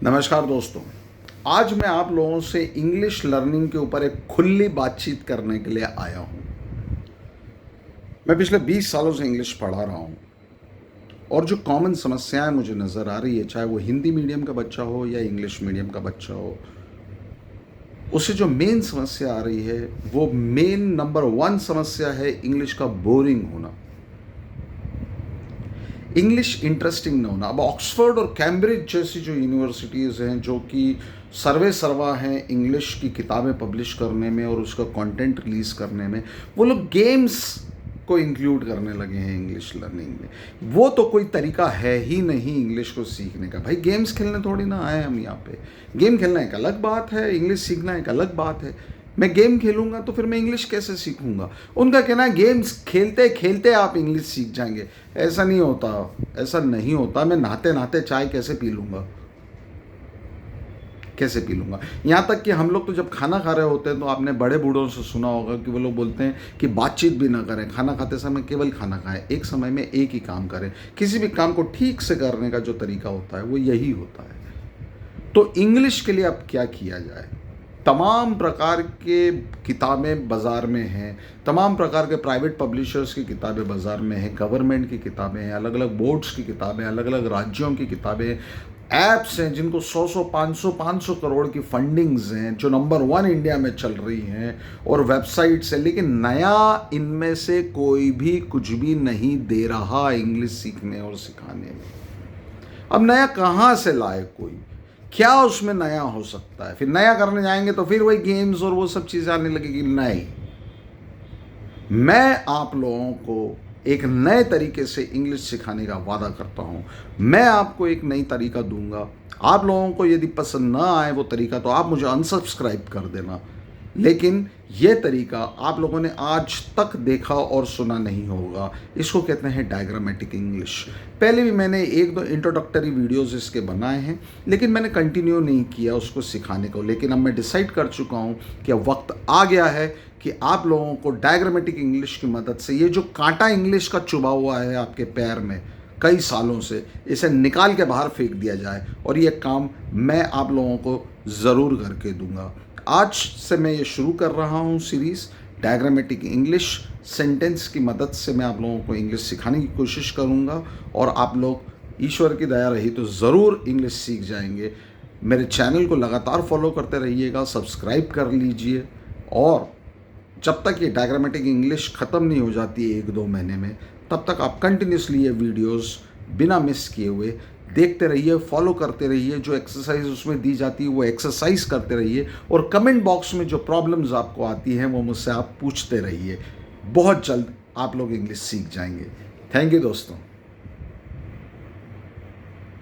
नमस्कार दोस्तों। आज मैं आप लोगों से इंग्लिश लर्निंग के ऊपर एक खुली बातचीत करने के लिए आया हूँ। मैं पिछले 20 सालों से इंग्लिश पढ़ा रहा हूँ और जो कॉमन समस्याएं मुझे नज़र आ रही है, चाहे वो हिंदी मीडियम का बच्चा हो या इंग्लिश मीडियम का बच्चा हो, उससे जो मेन समस्या आ रही है वो मेन नंबर 1 समस्या है इंग्लिश का बोरिंग होना, इंग्लिश इंटरेस्टिंग ना होना। अब ऑक्सफोर्ड और कैम्ब्रिज जैसी जो यूनिवर्सिटीज़ हैं जो कि सर्वे सर्वा हैं इंग्लिश की किताबें पब्लिश करने में और उसका कंटेंट रिलीज़ करने में, वो लोग गेम्स को इंक्लूड करने लगे हैं इंग्लिश लर्निंग में। वो तो कोई तरीका है ही नहीं इंग्लिश को सीखने का। भाई गेम्स खेलने थोड़ी ना आए हम यहाँ पे। गेम खेलना एक अलग बात है, इंग्लिश सीखना एक अलग बात है। मैं गेम खेलूंगा तो फिर मैं इंग्लिश कैसे सीखूंगा? उनका कहना है गेम्स खेलते खेलते आप इंग्लिश सीख जाएंगे। ऐसा नहीं होता, ऐसा नहीं होता। मैं नहाते नहाते चाय कैसे पी लूँगा? कैसे पी लूँगा? यहाँ तक कि हम लोग तो जब खाना खा रहे होते हैं तो आपने बड़े बूढ़ों से सुना होगा कि वो लोग बोलते हैं कि बातचीत भी ना करें, खाना खाते समय केवल खाना खाएं, एक समय में एक ही काम करें। किसी भी काम को ठीक से करने का जो तरीका होता है वो यही होता है। तो इंग्लिश के लिए अब क्या किया जाए? तमाम प्रकार के किताबें बाज़ार में हैं, तमाम प्रकार के प्राइवेट पब्लिशर्स की किताबें बाज़ार में हैं, गवर्नमेंट की किताबें हैं, अलग अलग बोर्ड्स की किताबें, अलग अलग राज्यों की किताबें, ऐप्स हैं जिनको 100 500 करोड़ की फंडिंग्स हैं, जो नंबर 1 इंडिया में चल रही हैं, और वेबसाइट्स हैं। लेकिन नया इनमें से कोई भी कुछ भी नहीं दे रहा इंग्लिश सीखने और सिखाने में। अब नया कहाँ से लाए कोई? क्या उसमें नया हो सकता है? फिर नया करने जाएंगे तो फिर वही गेम्स और वो सब चीज़ें आने लगेगी। नहीं, मैं आप लोगों को एक नए तरीके से इंग्लिश सिखाने का वादा करता हूँ। मैं आपको एक नई तरीका दूंगा। आप लोगों को यदि पसंद ना आए वो तरीका तो आप मुझे अनसब्सक्राइब कर देना, लेकिन ये तरीका आप लोगों ने आज तक देखा और सुना नहीं होगा। इसको कहते हैं डायग्रामेटिक इंग्लिश। पहले भी मैंने एक दो इंट्रोडक्टरी वीडियोस इसके बनाए हैं, लेकिन मैंने कंटिन्यू नहीं किया उसको सिखाने को। लेकिन अब मैं डिसाइड कर चुका हूँ कि अब वक्त आ गया है कि आप लोगों को डायग्रामेटिक इंग्लिश की मदद से ये जो कांटा इंग्लिश का चुभा हुआ है आपके पैर में कई सालों से, इसे निकाल के बाहर फेंक दिया जाए। और ये काम मैं आप लोगों को ज़रूर करके दूंगा। आज से मैं ये शुरू कर रहा हूँ सीरीज़ डायग्रामेटिक इंग्लिश। सेंटेंस की मदद से मैं आप लोगों को इंग्लिश सिखाने की कोशिश करूँगा और आप लोग, ईश्वर की दया रही तो ज़रूर इंग्लिश सीख जाएंगे। मेरे चैनल को लगातार फॉलो करते रहिएगा, सब्सक्राइब कर लीजिए, और जब तक ये डायग्रामेटिक इंग्लिश ख़त्म नहीं हो जाती है 1-2 महीने में, तब तक आप कंटिन्यूसली ये वीडियोस बिना मिस किए हुए देखते रहिए, फॉलो करते रहिए। जो एक्सरसाइज उसमें दी जाती है वो एक्सरसाइज करते रहिए, और कमेंट बॉक्स में जो प्रॉब्लम्स आपको आती हैं वो मुझसे आप पूछते रहिए। बहुत जल्द आप लोग इंग्लिश सीख जाएंगे। थैंक यू दोस्तों।